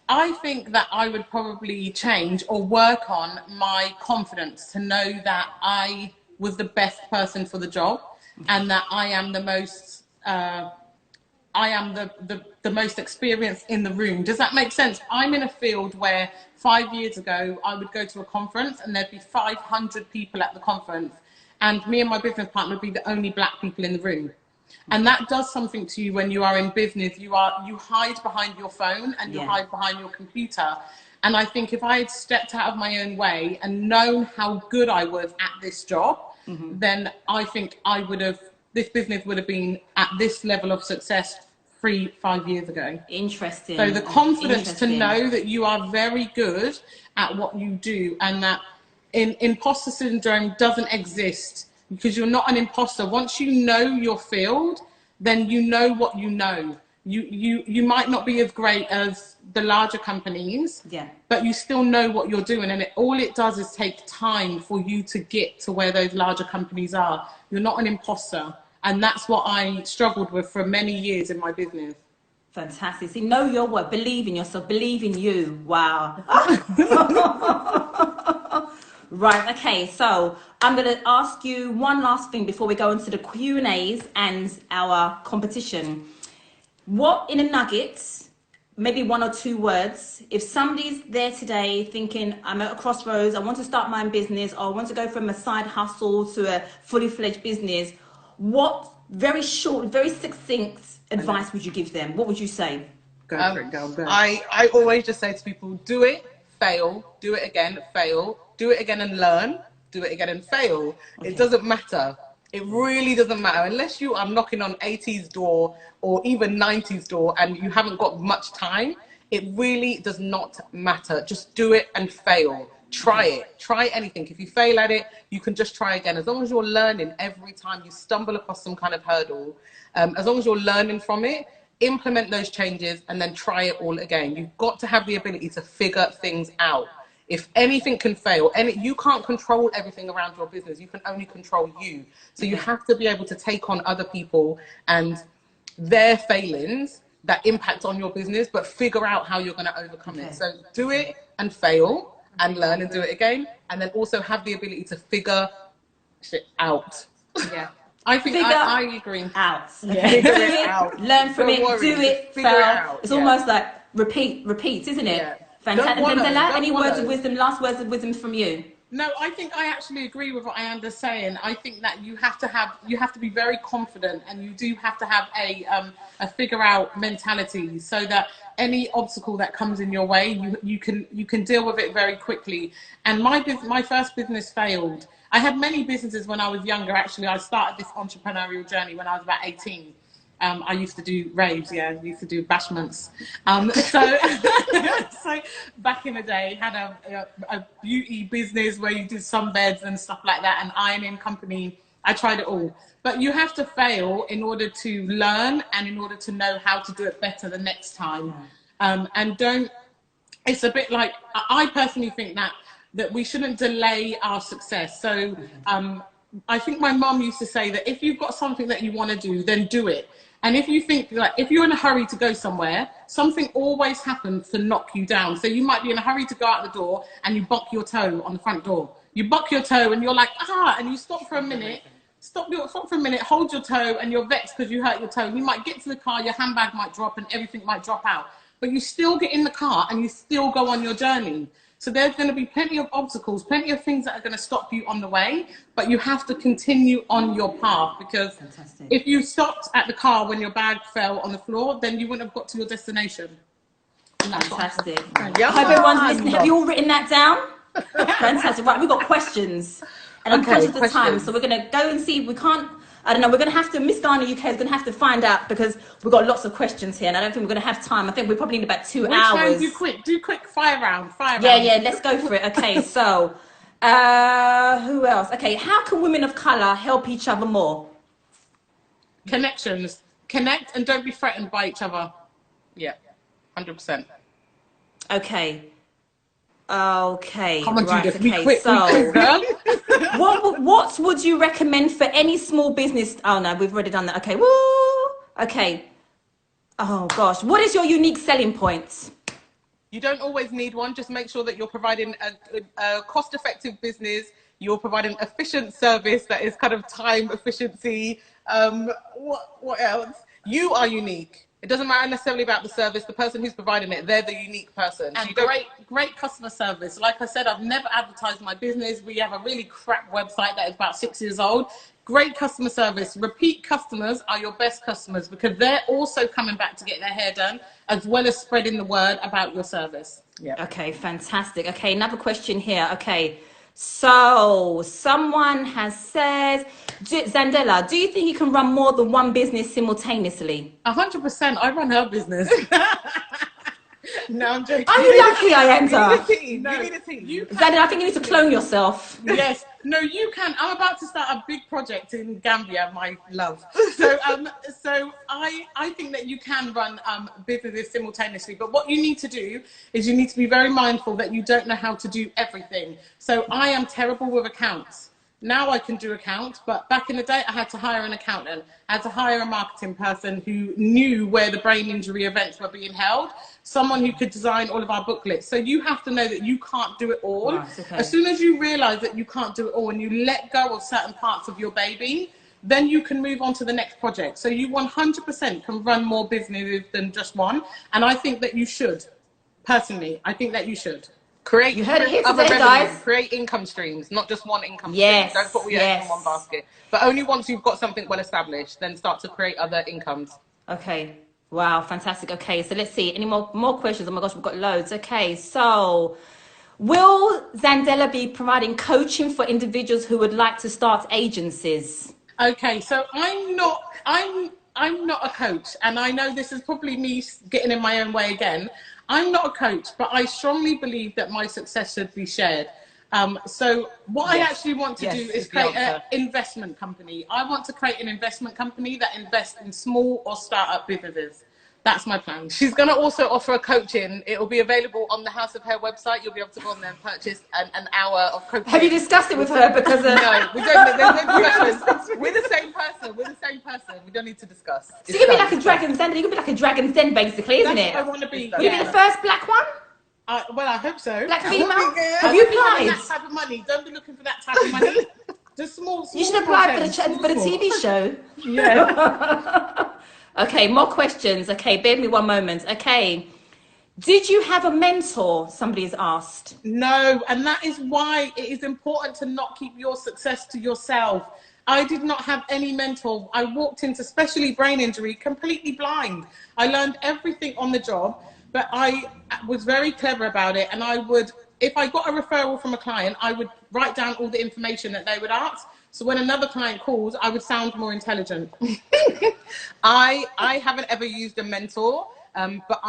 I think that I would probably change or work on my confidence to know that I was the best person for the job and that I am the most, the most experienced in the room. Does that make sense? I'm in a field where 5 years ago, I would go to a conference and there'd be 500 people at the conference and me and my business partner would be the only black people in the room. And that does something to you when you are in business. You hide behind your phone and you hide behind your computer. And I think if I had stepped out of my own way and known how good I was at this job, then I think this business would have been at this level of success 3-5 years ago. Interesting. So the confidence to know that you are very good at what you do and that imposter syndrome doesn't exist. Because you're not an imposter. Once you know your field, then you know what you know. You might not be as great as the larger companies, but you still know what you're doing. And all it does is take time for you to get to where those larger companies are. You're not an imposter. And that's what I struggled with for many years in my business. Fantastic. See, know your worth, believe in yourself, believe in you. Wow. Right, okay, so I'm going to ask you one last thing before we go into the Q&As and our competition. What, in a nugget, maybe 1 or 2 words, if somebody's there today thinking, I'm at a crossroads, I want to start my own business, or I want to go from a side hustle to a fully fledged business, what very short, very succinct advice would you give them? What would you say? Go for it, go. I always just say to people, do it, fail, do it again, fail. Do it again and learn, do it again and fail. Okay. It doesn't matter. It really doesn't matter. Unless you are knocking on 80s door or even 90s door and you haven't got much time, it really does not matter. Just do it and fail. Try it. Try anything. If you fail at it, you can just try again. As long as you're learning every time you stumble across some kind of hurdle, as long as you're learning from it, implement those changes and then try it all again. You've got to have the ability to figure things out. If anything can fail, you can't control everything around your business. You can only control you. So you have to be able to take on other people and their failings that impact on your business, but figure out how you're going to overcome it. So do it and fail and learn and do it again. And then also have the ability to figure shit out. Yeah. I think I agree. Out. Yeah. Figure it out. Learn from it, do it, figure fail. it out. It's almost like repeat, isn't it? Yeah. Fantastic. Zandela, any words of wisdom, last words of wisdom from you? No, I think I actually agree with what Ayanda's saying. I think that you have to be very confident and you do have to have a figure out mentality so that any obstacle that comes in your way, you can deal with it very quickly. And my first business failed. I had many businesses when I was younger. Actually, I started this entrepreneurial journey when I was about 18. I used to do raves, I used to do bashments. So back in the day, had a beauty business where you did sunbeds and stuff like that, an ironing company. I tried it all. But you have to fail in order to learn and in order to know how to do it better the next time. It's a bit like, I personally think that we shouldn't delay our success. So I think my mom used to say that if you've got something that you want to do, then do it. And if you think, like, if you're in a hurry to go somewhere, something always happens to knock you down. So you might be in a hurry to go out the door and you buck your toe on the front door. You buck your toe and you're like, and you stop for a minute, hold your toe and you're vexed because you hurt your toe. You might get to the car, your handbag might drop and everything might drop out. But you still get in the car and you still go on your journey. So there's going to be plenty of obstacles, plenty of things that are going to stop you on the way, but you have to continue on your path because if you stopped at the car when your bag fell on the floor, then you wouldn't have got to your destination. Fantastic. I hope everyone's listening. Have you all written that down? Fantastic. Right, we've got questions. And I'm conscious of the time, so we're going to go and see. We can't I don't know. We're going to have to, Miss Ghana UK is going to have to find out because we've got lots of questions here and I don't think we're going to have time. I think we probably need about 2 hours. Do quick fire round. Yeah, let's go for it. Okay, so who else? Okay, how can women of colour help each other more? Connections. Connect and don't be threatened by each other. Yeah, 100%. Okay. Come on, Right, Judith, okay, quick, girl. what would you recommend for any small business? Oh no, we've already done that. Okay, woo. Okay. Oh gosh, what is your unique selling point? You don't always need one. Just make sure that you're providing a cost-effective business. You're providing efficient service that is kind of time efficiency. What else? You are unique. It doesn't matter necessarily about the service. The person who's providing it, they're the unique person. And so great customer service. Like I said, I've never advertised my business. We have a really crap website that is about 6 years old. Great customer service. Repeat customers are your best customers because they're also coming back to get their hair done, as well as spreading the word about your service. Yeah. Okay, fantastic. Okay, another question here. Okay, so someone has said, Zandela, do you think you can run more than one business simultaneously? 100%. I run her business. No, I'm joking. Are you lucky I enter? You need a team. Zandela, I think you need to clone yourself. Yes. No, you can. I'm about to start a big project in Gambia, my love. So I think that you can run businesses simultaneously. But what you need to do is you need to be very mindful that you don't know how to do everything. So I am terrible with accounts. Now I can do accounts, but back in the day, I had to hire an accountant. I had to hire a marketing person who knew where the brain injury events were being held, someone who could design all of our booklets. So you have to know that you can't do it all. Right, okay. As soon as you realize that you can't do it all and you let go of certain parts of your baby, then you can move on to the next project. So you 100% can run more businesses than just one. And I think that you should. Personally, I think that you should. You heard it here other today, revenue. guys. Create income streams, not just one income Yes, stream. Don't put all your eggs in one basket. But only once you've got something well established, then start to create other incomes. Okay. Wow, fantastic. Okay, so let's see. Any more questions? Oh my gosh, we've got loads. Okay, so will Zandela be providing coaching for individuals who would like to start agencies? Okay, so I'm not a coach, and I know this is probably me getting in my own way again. I'm not a coach, but I strongly believe that my success should be shared. So what I actually want to do is create an investment company. I want to create an investment company that invests in small or startup businesses. That's my plan. She's going to also offer a coaching. It will be available on the House of Hair website. You'll be able to go on there and purchase an hour of coaching. Have you discussed it with her? Because no, we don't. There's no discussion. We're the same person. We don't need to discuss. So you're going to be like a Dragon's Den. You're going to be like a Dragon's Den, basically, isn't it? That's what I want to be. Will you be the first black one? Well, I hope so. Black female? Have You you applied? applied? That type of money. Don't be looking for that type of money. Just small. You should apply for the TV show. Yeah. Okay, more questions. Okay, bear with me one moment. Okay. Did you have a mentor? Somebody has asked. No, and that is why it is important to not keep your success to yourself. I did not have any mentor. I walked into especially brain injury completely blind. I learned everything on the job, but I was very clever about it. And I would, if I got a referral from a client, I would write down all the information that they would ask. So when another client calls, I would sound more intelligent. I haven't ever used a mentor. But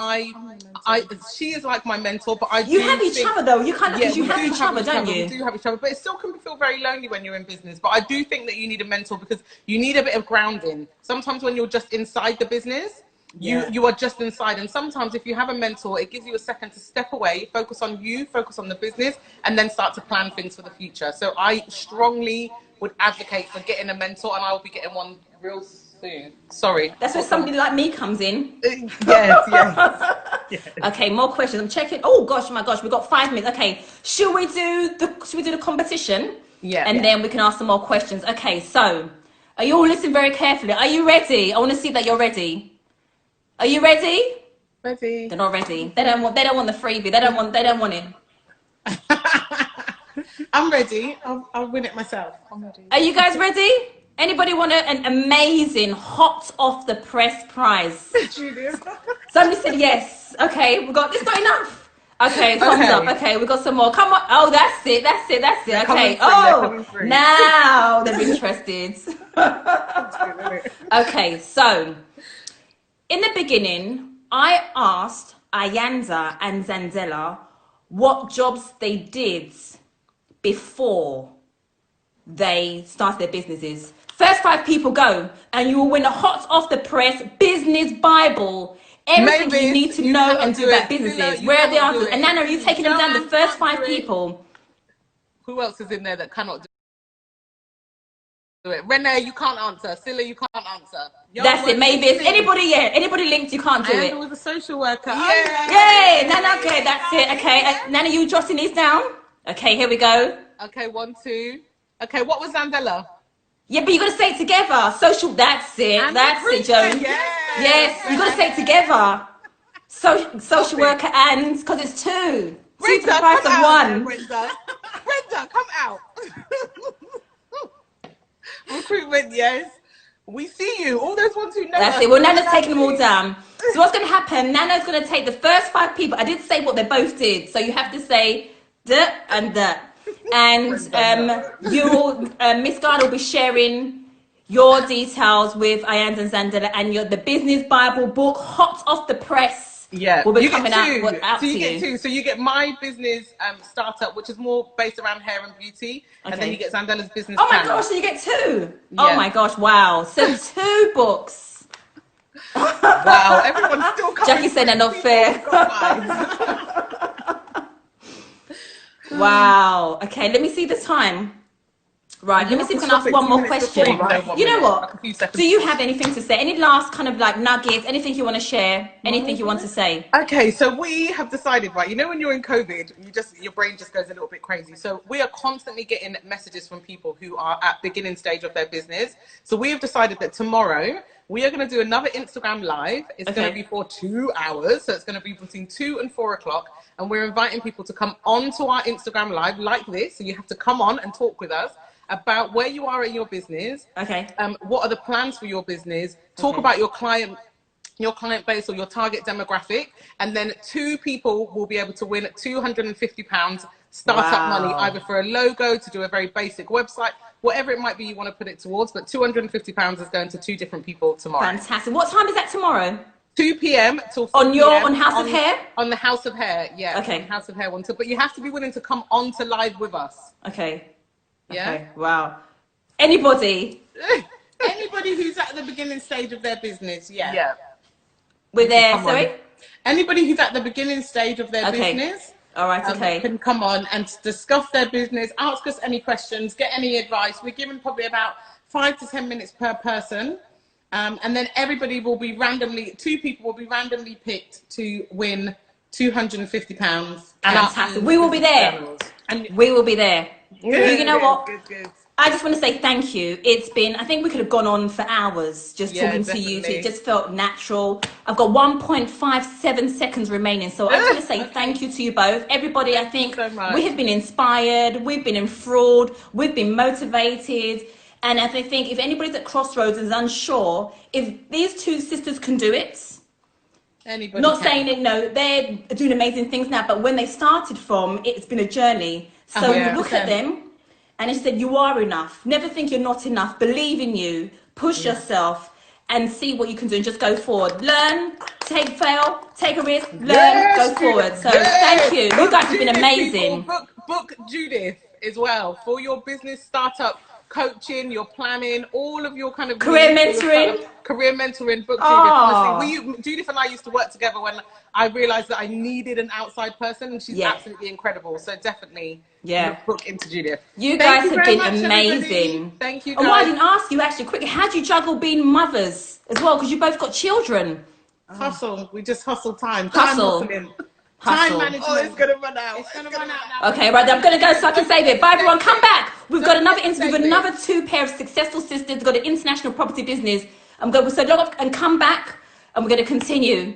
she is like my mentor. But you have each other though. You kind of you have each other, don't you? We do have each other, but it still can feel very lonely when you're in business. But I do think that you need a mentor because you need a bit of grounding. Sometimes when you're just inside the business, you are just inside, and sometimes if you have a mentor, it gives you a second to step away, focus on you, focus on the business, and then start to plan things for the future. So I strongly would advocate for getting a mentor, and I will be getting one real soon. Sorry. That's where somebody like me comes in. Yes. Okay, more questions. I'm checking. Oh gosh, my gosh, we've got 5 minutes. Okay, should we do the competition? Yeah. And then we can ask some more questions. Okay, so are you all listening very carefully? Are you ready? I want to see that you're ready. Are you ready? Ready. They're not ready. They don't want the freebie. They don't want it. I'm ready. I'll win it myself. I'm ready. Are you guys ready? Anybody want an amazing hot off the press prize? Julia. Somebody said yes. Okay, it's not enough. Okay, thumbs Okay. up. Okay, we got some more. Come on. Oh, that's it. They're Okay. coming through. Now they're interested. Okay, so in the beginning, I asked Ayanda and Zandela what jobs they did before they started their businesses. First 5 people go, and you will win a hot off the press business Bible. Everything you need to know and do about businesses. Where are the answers? And Nana, are you taking them down? The first 5 people. Who else is in there that cannot do it? Renee, you can't answer. Scylla, you can't answer. That's it. Maybe it's anybody. Yeah, anybody linked. You can't do it. And with a social worker. Yay! Nana, okay, that's it. Okay, Nana, you jotting these down? Okay, here we go. Okay, 1, 2. Okay, what was Zandela? Yeah, but you got to say it together. Social. That's it. And That's it, Joan. Yes, you got to say it together. Social worker and because it's 2. 2 to the price of 1. Brenda, come out. Recruitment, yes. We see you. All those ones who know. That's it. Well, Nana's taking them all down. So what's going to happen? Nana's going to take the first 5 people. I did say what they both did, so you have to say the and the. And you, Miss Garner, will be sharing your details with Ayanda and Zandela, and the business Bible book, hot off the press. Yeah, will be you coming get 2. out So you to get you. 2. So you get my business startup, which is more based around hair and beauty, and then you get Zandela's business. Oh my channel. gosh! So you get 2. Yeah. Oh my gosh! Wow! So 2 books. Wow! Everyone's still coming. Jackie said they're not fair. Wow. Okay, let me see the time. Right, let me see if I can ask one more question. You know what? Do you have anything to say? Any last kind of like nuggets? Anything you want to share? Anything you want to say? Okay, so we have decided, right? You know, when you're in COVID, your brain just goes a little bit crazy. So we are constantly getting messages from people who are at beginning stage of their business. So we have decided that tomorrow we are going to do another Instagram live. It's going to be for 2 hours. So it's going to be between 2 and 4 o'clock. And we're inviting people to come onto our Instagram live like this. So you have to come on and talk with us about where you are in your business. Okay. What are the plans for your business? Talk about your client base or your target demographic. And then 2 people will be able to win £250 startup money, either for a logo, to do a very basic website, whatever it might be you want to put it towards. But £250 is going to 2 different people tomorrow. Fantastic. What time is that tomorrow? 2 p.m. till 4 on House of Hair? On the House of Hair, yeah. Okay. House of Hair one. But you have to be willing to come on to live with us. Okay. Yeah. Okay. Wow. Anybody who's at the beginning stage of their business, yeah. With their Anybody who's at the beginning stage of their business. All right, okay. Can come on and discuss their business, ask us any questions, get any advice. We're given probably about 5 to 10 minutes per person. And then everybody will be 2 people will be randomly picked to win £250. Fantastic. We will be there. And we will be there. You know what? Good. I just want to say thank you. It's been, I think we could have gone on for hours just talking to you. It just felt natural. I've got 1.57 seconds remaining. So I just want to say thank you to you both. Everybody, I think we have been inspired. We've been enthralled. We've been motivated. And I think if anybody's at crossroads and is unsure, if these 2 sisters can do it, saying it, no, they're doing amazing things now, but when they started from, it's been a journey. So you look at them and it said, you are enough. Never think you're not enough. Believe in you, push yourself and see what you can do and just go forward. Learn, take a risk, learn, go forward. So thank you. You guys have been amazing. Book Judith as well for your business startup coaching, your planning, all of your kind of career mentoring. Book Judith. Honestly, Judith and I used to work together when I realized that I needed an outside person, and she's absolutely incredible. So definitely, book into Judith. You guys have been amazing. Thank you, guys. Oh, I didn't ask you actually quickly. How do you juggle being mothers as well? Because you both got children. Hustle. We just hustle time. Hustle. Time management. Oh, it's going to run out. It's going to run out now. Okay, right. I'm going to go so I can save it. Bye, everyone. Come back. We've got another interview with another 2 pair of successful sisters. We've got an international property business. So log off and come back, and we're going to continue.